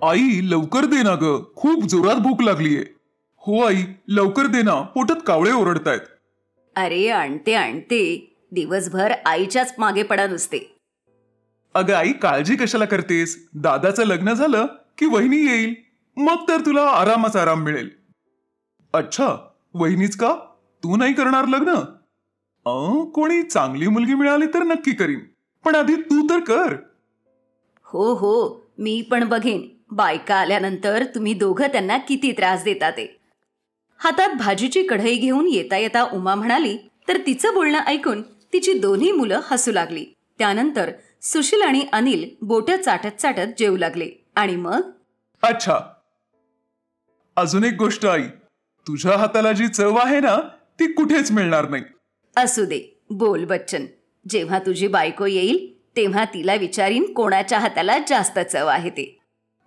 आई लवकर दे ना ग, खूप जोरात भूक लागलीये. हो आई, लवकर दे ना, पोटात कावळे ओरडतायत. अरे आणते आणते, दिवसभर आईच्याच मागे पडा नुसते. अगं आई, काळजी कशाला करतेस? दादाचं लग्न झालं की वहिनी येईल, मग तर तुला आरामाच आराम मिळेल. अच्छा, वहिनीच का? तू नाही करणार लग्न? कोणी चांगली मुलगी मिळाली तर नक्की करीन, पण आधी तू तर कर. हो हो, मी पण बघेन. बायका आल्यानंतर तुम्ही दोघं त्यांना किती त्रास देता ते. हातात भाजीची कढई घेऊन येता येता उमा म्हणाली, तर तिचं बोलणं ऐकून तिची दोन्ही मुलं हसू लागली. त्यानंतर सुशील आणि अनिल बोटं चाटत चाटत जेवू लागले. आणि मग अच्छा, अजून एक गोष्ट आई, तुझ्या हाताला जी चव आहे ना ती कुठेच मिळणार नाही. असू दे, बोल बच्चन. जेव्हा तुझी बायको येईल तेव्हा तिला विचारीन कोणाच्या हाताला जास्त चव आहे ते.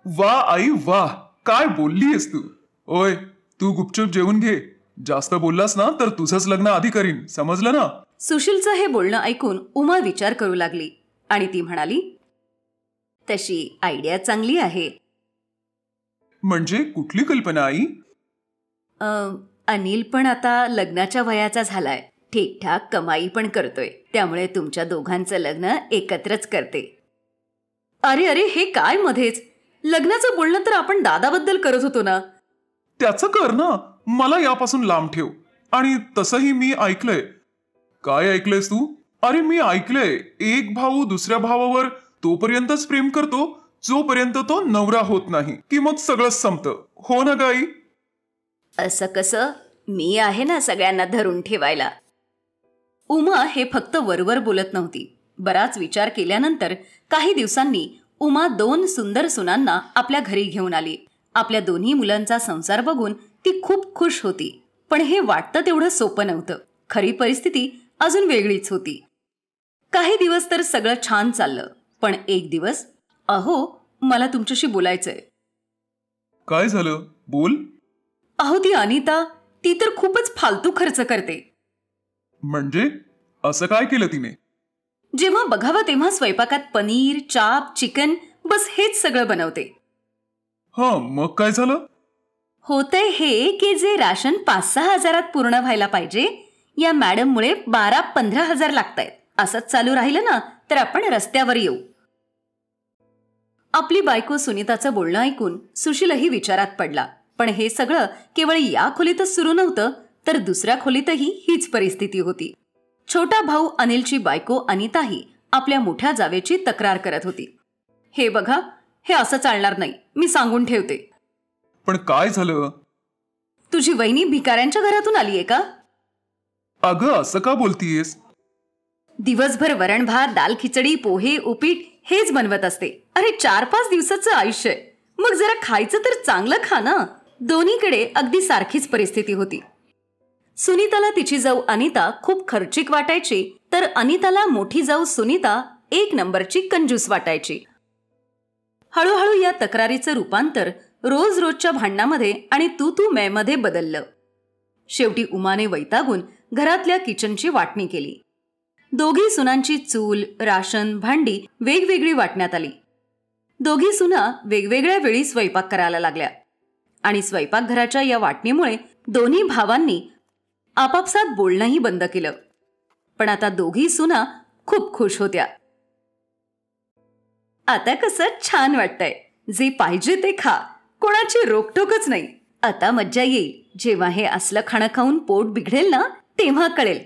वा आई वा, काय बोललीयस तू. ओय, तू गुपचूप जेवून घे. जास्त बोललास ना तर तुझंच लग्न आधी करीन, समजलं ना? सुशीलचं हे बोलणं ऐकून उमा विचार करू लागली आणि ती म्हणाली, तशी आयडिया चांगली आहे. म्हणजे कुठली कल्पना आई? अनिल पण आता लग्नाच्या वयाचा झालाय, ठीकठाक कमाई पण करतोय, त्यामुळे तुमच्या दोघांचं लग्न एकत्रच करते. अरे अरे, हे काय मध्येच? लग्नाचं बोलणं तर आपण दादाबद्दल करत होतो ना. त्याचं कर ना, मला यापासून लांब ठेव. आणि तसंही मी ऐकलंय. काय ऐकलंयस तू? अरे मी ऐकलंय, एक भाऊ दुसऱ्या भावावर तोपर्यंतच प्रेम करतो जोपर्यंत तो नवरा होत नाही, की मग सगळंच संपतं. हो ना गाई? असं कसं? मी आहे ना सगळ्यांना धरून ठेवायला. उमा हे फक्त वरवर बोलत नव्हती. बराच विचार केल्यानंतर काही दिवसांनी उमा 2 सुंदर सुनांना आपल्या घरी घेऊन आली. आपल्या दोन्ही मुलांचा संसार बघून ती खूप खुश होती. पण हे वाटतं तेवढं सोपं नव्हतं. खरी परिस्थिती अजून वेगळीच होती. काही दिवस तर सगळं छान चाललं, पण एक दिवस, अहो मला तुमच्याशी बोलायचंय. काय झालं? बोल. अहो ती अनिता, ती तर खूपच फालतू खर्च करते. म्हणजे असं काय केलं तिने? जेव्हा बघावं तेव्हा स्वयंपाकात पनीर, चाप, चिकन, बस हेच सगळं बनवते. मग काय झालं? होतंय हे की जे राशन 5-6 हजारात पूर्ण व्हायला पाहिजे, या मॅडममुळे 12-15 हजार लागतायत. असंच चालू राहिलं ना तर आपण रस्त्यावर येऊ. आपली बायको सुनीताचं बोलणं ऐकून सुशीलही विचारात पडला. पण हे सगळं केवळ या खोलीतच सुरू नव्हतं, तर दुसऱ्या खोलीतही हीच परिस्थिती होती. छोटा भाऊ अनिलची बायको अनिताही आपल्या मोठ्या जावेची तक्रार करत होती. हे बघा, हे असं चालणार नाही, मी सांगून ठेवते. पण काय झालं? तुझी वहिनी भिकाऱ्यांच्या घरातून आलीये का? अगं असं का बोलतीयेस? दिवसभर वरण भात, दाल खिचडी, पोहे, उपीट हेच बनवत असते. अरे 4-5 दिवसाचं आयुष्य, मग जरा खायचं तर चांगलं खा ना. दोन्हीकडे अगदी सारखीच परिस्थिती होती. सुनीताला तिची जाऊ अनिता खूप खर्चिक वाटायची, तर अनिताला मोठी जाऊ सुनीता 1 नंबरची कंजूस वाटायची. हळूहळू या तक्रारीचं रूपांतर रोज रोजच्या भांडणामध्ये आणि तू तू मैं मध्ये बदललं. शेवटी उमाने वैतागून घरातल्या किचनची वाटणी केली. दोघी सुनांची चूल, राशन, भांडी वेगवेगळी वाटण्यात आली. दोघी सुना वेगवेगळ्या वेळी स्वयंपाक करायला लागल्या आणि स्वयंपाकघराच्या या वाटणीमुळे दोन्ही भावांनी आपापसात बोलणंही बंद केलं. पण आता दोघी सुना खूप खुश होत्या. आता कसं छान वाटतंय, जे पाहिजे ते खा, कोणाची रोकटोकच नाही. आता मज्जा येईल. जेव्हा हे असलं खाणं खाऊन पोट बिघडेल ना तेव्हा कळेल.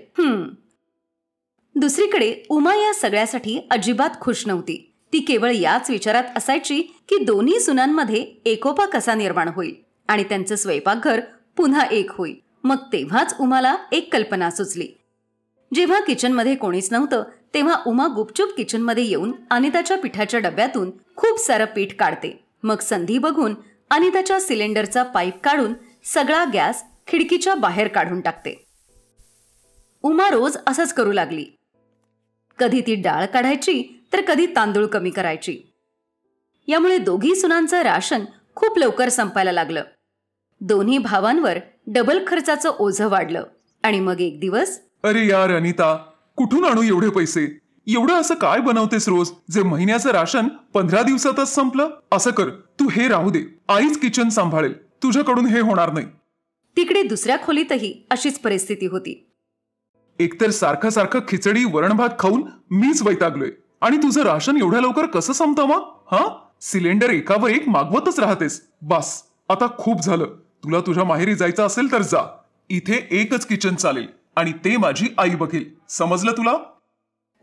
दुसरीकडे उमा या सगळ्यासाठी अजिबात खुश नव्हती. ती केवळ याच विचारात असायची की दोन्ही सुनांमध्ये एकोपा कसा निर्माण होईल आणि त्यांचं स्वयंपाकघर पुन्हा एक होईल. मग तेव्हाच उमाला एक कल्पना सुचली. जेव्हा किचनमध्ये कोणीच नव्हतं तेव्हा उमा गुपचूप किचनमध्ये येऊन अनिताच्या पिठाच्या डब्यातून खूप सारं पीठ काढते. मग संधी बघून अनिताच्या सिलेंडरचा पाईप काढून सगळा गॅस खिडकीच्या बाहेर काढून टाकते. उमा रोज असंच करू लागली. कधी ती डाळ काढायची तर कधी तांदूळ कमी करायची. यामुळे दोघी सुनांचं राशन खूप लवकर संपायला लागलं. दोन्ही भावांवर डबल खर्चाचं ओझं वाढलं. आणि मग एक दिवस, अरे यार अनिता, कुठून आणू एवढे पैसे? एवढं असं काय बनवतेस रोज जे महिन्याचं राशन 15 दिवसातच संपलं? असं कर, तू हे राहू दे, आईच किचन सांभाळेल, तुझ्याकडून हे होणार नाही. तिकडे दुसऱ्या खोलीतही अशीच परिस्थिती होती. एकतर सारखं सारखं खिचडी वरण भात खाऊन मीच वैतागलोय आणि तुझं राशन एवढ्या लवकर कसं संपतं मग? हा, सिलेंडर एकावर एक मागवतच राहतेस. बस, आता खूप झालं. तुला तुझ्या माहेरी जायचं असेल तर जा. इथे एकच किचन चालेल आणि ते माझी आई बघेल. समजलं तुला?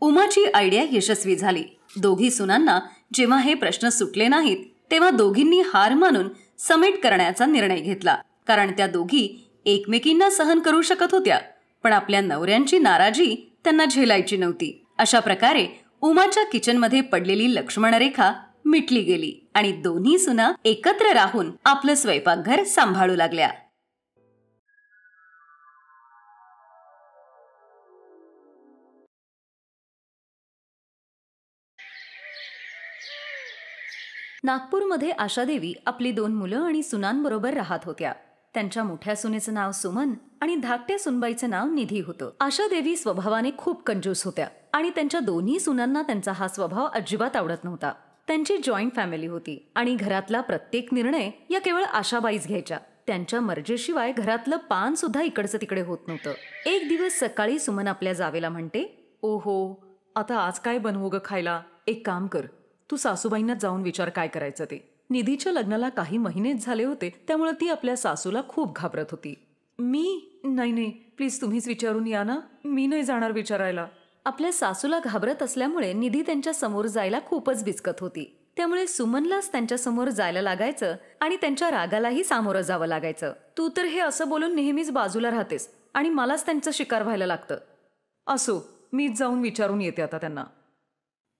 उमाची आयडिया यशस्वी झाली. दोघी सुनांना जेव्हा हे प्रश्न सुटले नाहीत तेव्हा दोघींनी हार मानून समेट करण्याचा निर्णय घेतला. कारण त्या दोघी एकमेकींना सहन करू शकत होत्या, पण आपल्या नवऱ्यांची नाराजी त्यांना झेलायची नव्हती. अशा प्रकारे उमाच्या किचनमध्ये पडलेली लक्ष्मणरेखा मिटली गेली आणि दोन्ही सुना एकत्र राहून आपलं स्वयंपाकघर सांभाळू लागल्या. नागपूरमध्ये आशादेवी आपली 2 मुलं आणि सुनांबरोबर राहत होत्या. त्यांच्या मोठ्या सुनेचं नाव सुमन आणि धाकट्या सुनबाईचं नाव निधी होतं. आशादेवी स्वभावाने खूप कंजूस होत्या आणि त्यांच्या दोन्ही सुनांना त्यांचा हा स्वभाव अजिबात आवडत नव्हता. त्यांची जॉईंट फॅमिली होती आणि घरातला प्रत्येक निर्णय या केवळ आशाबाईच घ्यायच्या. त्यांच्या मर्जीशिवाय घरातलं पान सुद्धा इकडचं तिकडे होत नव्हतं. एक दिवस सकाळी सुमन आपल्या जावेला म्हणते, ओहो, आता आज काय बनवू ग खायला? एक काम कर, तू सासूबाईंना जाऊन विचार काय करायचं ते. निधीच्या लग्नाला काही महिनेच झाले होते, त्यामुळे ती आपल्या सासूला खूप घाबरत होती. नाही, प्लीज तुम्हीच विचारून या ना, मी नाही जाणार विचारायला. आपल्या सासूला घाबरत असल्यामुळे निधी त्यांच्या समोर जायला खूपच बिचकत होती. त्यामुळे सुमनलाच त्यांच्या समोर जायला लागायचं आणि त्यांच्या रागालाही सामोरं जावं लागायचं. तू तर हे असं बोलून नेहमीच बाजूला राहतेस आणि मलाच त्यांचं शिकार व्हायला लागतं. असो, मीच जाऊन विचारून येते आता त्यांना.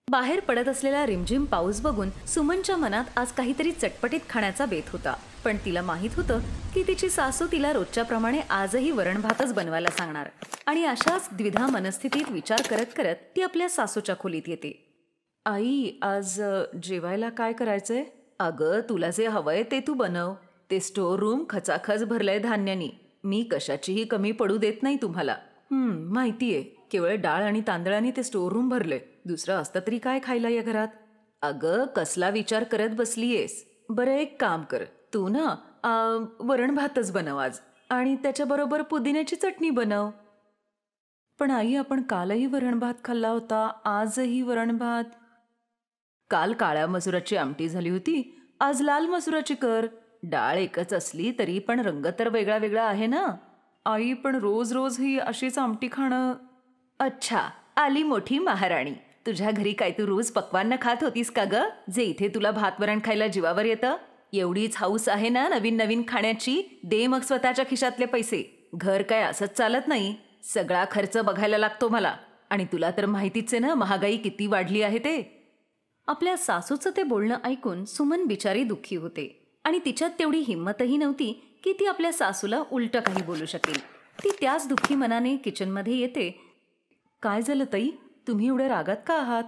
बाहेर पडत असलेला रिमझिम पाऊस बघून सुमनच्या मनात आज काहीतरी चटपटीत खाण्याचा बेत होता. पण तिला माहित होतं की तिची सासू तिला रोजच्या प्रमाणे आजही वरण भातच बनवायला सांगणार. आणि अशाच द्विधा मनस्थितीत विचार करत करत ती आपल्या सासूच्या खोलीत येते. आई, आज जेवायला काय करायचंय? अगं, तुला जे हवंय ते तू बनव. ते स्टोअर रूम खचाखच भरलंय धान्यानी. मी कशाचीही कमी पडू देत नाही तुम्हाला. माहितीये, केवळ डाळ आणि तांदळाने ते स्टोअर रूम भरले. दुसरं असतं तरी काय खायला या घरात? अगं, कसला विचार करत बसलीयेस? बरं, एक काम कर, तू ना वरण भातच बनव आज आणि त्याच्याबरोबर पुदिन्याची चटणी बनव. पण आई, आपण कालही वरण भात खाल्ला होता, आजही वरण भात. काल काळ्या मसुराची आमटी झाली होती, आज लाल मसुराची कर. डाळ एकच असली तरी पण रंग तर वेगळा वेगळा आहे ना. आई, पण रोज रोज ही अशीच आमटी खाणं. अच्छा, आली मोठी महाराणी. तुझ्या घरी काय तू रोज पक्वान्न खात होतीस का ग, जे इथे तुला भात वरण खायला जीवावर येतं? एवढीच हाऊस आहे ना नवीन नवीन खाण्याची? दे मग स्वतःच्या खिशातले पैसे. घर काय असंच चालत नाही, सगळा खर्च बघायला लागतो मला. आणि तुला तर माहितीच आहे ना महागाई किती वाढली आहे ते. आपल्या सासूचं ते बोलणं ऐकून सुमन बिचारी दुःखी होते आणि तिच्यात तेवढी हिंमतही नव्हती की ती आपल्या सासूला उलटं काही बोलू शकेल. ती त्याच दुःखी मनाने किचनमध्ये येते. काय झालं ताई, तुम्ही एवढ्या रागात का आहात?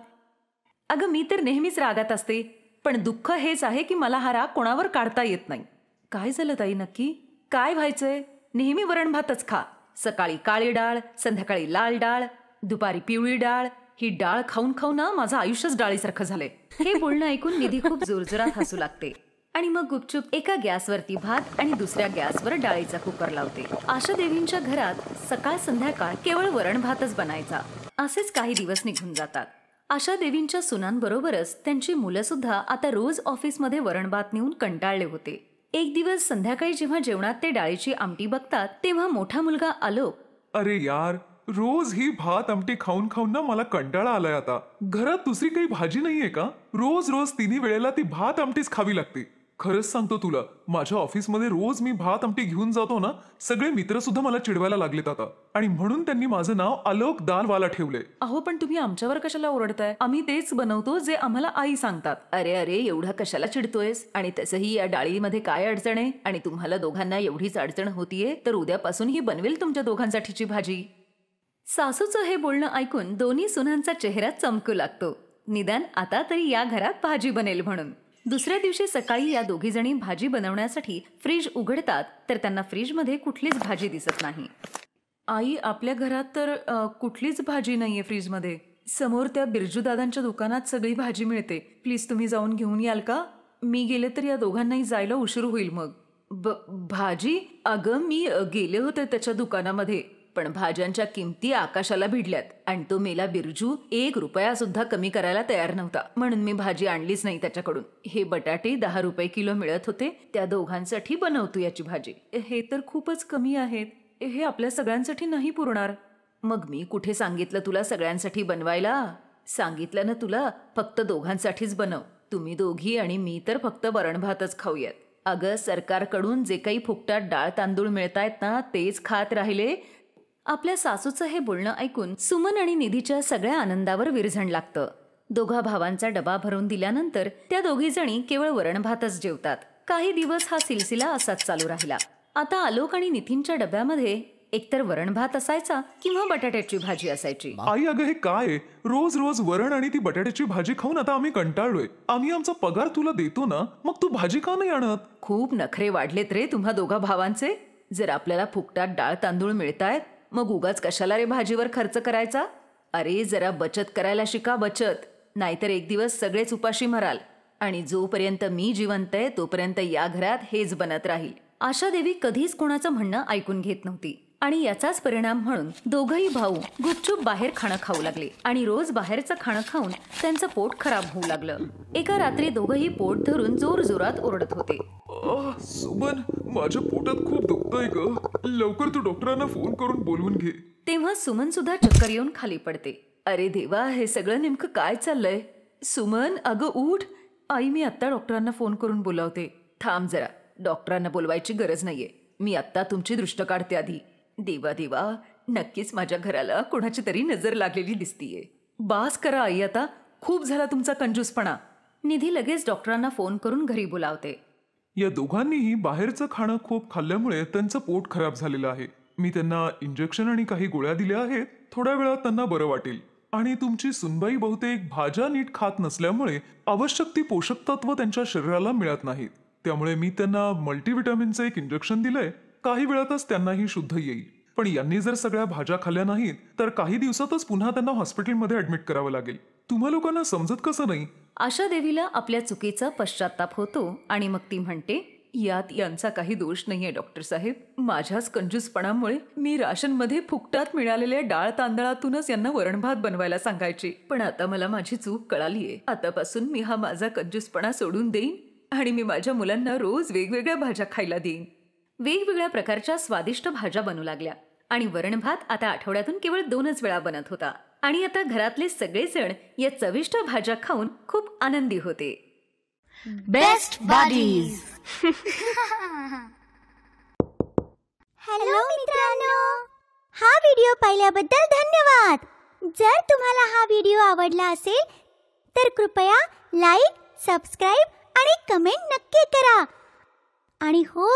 अगं, मी तर नेहमीच रागात असते, पण दुःख हेच आहे की मला हा राग कोणावर काढता येत नाही. काय झालं ताई नक्की? काय व्हायचंय? नेहमी वरण भातच खा. सकाळी काळी डाळ, संध्याकाळी लाल डाळ, दुपारी पिवळी डाळ. ही डाळ खाऊन खाऊन ना माझं आयुष्यच डाळीसारखं झालंय. हे बोलणं ऐकून निधी खूप जोरजोरात हसू लागते आणि मग गुपचूप एका गॅसवरती भात आणि दुसऱ्या गॅसवर डाळीचा कुकर लावते. आशादेवींच्या घरात सकाळ संध्याकाळ केवळ वरण भातच बनायचा. असेच काही दिवस निघून जातात. आशादेवींच्या सुनांबरोबरच त्यांची मुलं सुद्धा आता रोज ऑफिसमध्ये वरण भात नेऊन कंटाळले होते. एक दिवस संध्याकाळी जेव्हा जेवणात ते डाळीची आमटी बघतात तेव्हा मोठा मुलगा आलोक, अरे यार, रोज ही भात आमटी खाऊन खाऊन ना मला कंटाळा आलाय आता. घरात दुसरी काही भाजी नाहीये का? रोज रोज तिन्ही वेळेला ती भात आमटीच खावी लागते. खरंच सांगतो तुला, माझ्या ऑफिसमध्ये रोज मी भात आमटी घेऊन जातो ना, सगळे मित्र सुद्धा मला चिडवायला लागलेत आता. आणि म्हणून त्यांनी माझं नाव आलोक दालवाला ठेवलंय. अहो, पण तुम्ही आमच्यावर कशाला ओरडताय? आम्ही तेच बनवतो जे आम्हाला आई सांगतात. अरे एवढा कशाला चिडतोयस? आणि तसंही या डाळीमध्ये काय अडचण आहे? आणि तुम्हाला दोघांना एवढीच अडचण होतीये तर उद्यापासून ही बनवेल तुमच्या दोघांसाठीची भाजी. सासूचं हे बोलणं ऐकून दोन्ही सुनांचा चेहरा चमकू लागतो. निदान आता तरी या घरात भाजी बनेल म्हणून. दुसऱ्या दिवशी सकाळी या दोघी जणी भाजी बनवण्यासाठी फ्रीज उघडतात तर त्यांना फ्रीजमध्ये कुठलीच भाजी दिसत नाही. आई, आपल्या घरात तर कुठलीच भाजी नाहीये फ्रीजमध्ये. समोर त्या बिरजू दादांच्या दुकानात सगळी भाजी मिळते. प्लीज तुम्ही जाऊन घेऊन याल का? मी गेले तर या दोघांनाही जायला उशीर होईल मग. भाजी? अगं मी गेले होते त्याच्या दुकानामध्ये, पण भाज्यांच्या किमती आकाशाला भिडल्यात आणि तो मेला बिरजू 1 रुपया सुद्धा कमी करायला तयार नव्हता, म्हणून मी भाजी आणलीच नाही त्याच्याकडून. हे बटाटे 10 रुपये किलो मिळत होते, त्या दोघांसाठी बनवतो याची भाजी. हे तर खूपच कमी आहेत, हे आपल्या सगळ्यांसाठी नाही पुरणार. मग मी कुठे सांगितलं तुला सगळ्यांसाठी बनवायला? सांगितलं ना तुला, फक्त दोघांसाठीच बनव. तुम्ही दोघी आणि मी तर फक्त वरण भातच खाऊयात. अगं सरकारकडून जे काही फुकटात डाळ तांदूळ मिळतायत ना, तेच खात राहिले. आपल्या सासूचं हे बोलणं ऐकून सुमन आणि निधीच्या सगळ्या आनंदावर विरझण लागतं. दोघा भावांचा डबा भरून दिल्यानंतर त्या दोघी जणी केवळ वरण भातच जेवतात. काही दिवस हा सिलसिला असाच चालू राहिला. आता आलोक आणि नितीनच्या डब्यामध्ये एकतर वरण भात असायचा किंवा बटाट्याची भाजी असायची. आई अगं हे काय? रोज रोज वरण आणि ती बटाट्याची भाजी खाऊन आता आम्ही कंटाळलोय. आम्ही आमचा पगार तुला देतो ना, मग तू भाजी का नाही आणत? खूप नखरे वाढलेत रे तुम्हा दोघा भावांचे. जर आपल्याला फुकटात डाळ तांदूळ मिळतायत, मग उगाच कशाला रे भाजीवर खर्च करायचा? अरे जरा बचत करायला शिका, बचत. नाहीतर एक दिवस सगळेच उपाशी मराल. आणि जोपर्यंत मी जिवंत आहे तोपर्यंत या घरात हेच बनत राहील. आशा देवी कधीच कोणाचं म्हणणं ऐकून घेत नव्हती आणि याचाच परिणाम म्हणून दोघही भाऊ गुपचूप बाहेर खाणं खाऊ लागले आणि रोज बाहेरचं खाणं खाऊन त्यांचं पोट खराब होऊ लागलं. एका रात्री दोघही पोट धरून जोर जोरात ओरडत होते. सुमन, माझ्या पोटात खूप दुखतंय ग. लवकर तू डॉक्टरांना फोन करून बोलवून घे. तेव्हा सुमन सुद्धा चक्कर येऊन खाली पडते. अरे देवा, हे सगळं नेमकं काय चाललंय? सुमन अगं उठ. आई मी आत्ता डॉक्टरांना फोन करून बोलावते. थांब जरा, डॉक्टरांना बोलवायची गरज नाहीये. मी आत्ता तुमची दृष्ट काढते आधी. देवा देवा, नक्कीच माझ्या घराला कोणाची तरी नजर लागलेली दिसतीये. बास करा आई आता, खूप झाला तुमचा कंजूसपणा. निधी लगेच डॉक्टरांना फोन करून घरी बोलावते. या दोघांनीही बाहेरचं खाणं खूप खाल्ल्यामुळे त्यांचं पोट खराब झालेलं आहे. मी त्यांना इंजेक्शन आणि काही गोळ्या दिल्या आहेत. थोड्या वेळात त्यांना बरं वाटेल. आणि तुमची सुनबाई बहुतेक भाज्या नीट खात नसल्यामुळे आवश्यक ती पोषक तत्व त्यांच्या शरीराला मिळत नाहीत. त्यामुळे मी त्यांना मल्टीव्हिटॅमिनचं एक इंजेक्शन दिलंय. काही वेळातच त्यांनाही शुद्ध येईल. पण यांनी जर सगळ्या भाज्या खाल्ल्या नाहीत तर काही दिवसातच पुन्हा त्यांना हॉस्पिटलमध्ये ऍडमिट करावं लागेल. तुम्हा लोकांना समजत कसं नाही? आशा देवीला आपल्या चुकीचा पश्चाताप होतो आणि मग ती म्हणते, यात यांचा काही दोष नाहीये डॉक्टर साहेब. माझ्याच कंजूसपणामुळे मी राशनमध्ये फुकटात मिळालेल्या डाळ तांदळातूनच यांना वरण भात बनवायला सांगायची. पण आता मला माझी चूक कळालीये. आतापासून मी हा माझा कंजूसपणा सोडून देईन आणि मी माझ्या मुलांना रोज वेगवेगळ्या भाज्या खायला देईन. वेगवेगळ्या प्रकारच्या स्वादिष्ट भाज्या बनू लागल्या आणि वरण भात आता आठवड्यातून केवळ 2च वेळा बनत होता. आणि आता घरातले सगळेजण या चविष्ट भाज्या खाऊन खूप आनंदी होते. Best buddies. हॅलो मित्रांनो, हा व्हिडिओ पाहिल्याबद्दल धन्यवाद. जर तुम्हाला हा व्हिडिओ आवडला असेल तर कृपया लाईक, सबस्क्राईब आणि कमेंट नक्की करा. आणि हो,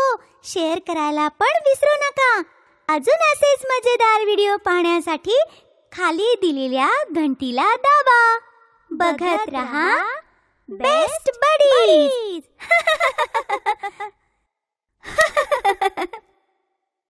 शेअर करायला पण विसरू नका. अजून असेच मजेदार व्हिडिओ पाहण्यासाठी खाली दिलेल्या घंटीला दाबा. बघत रहा बेस्ट बडीज.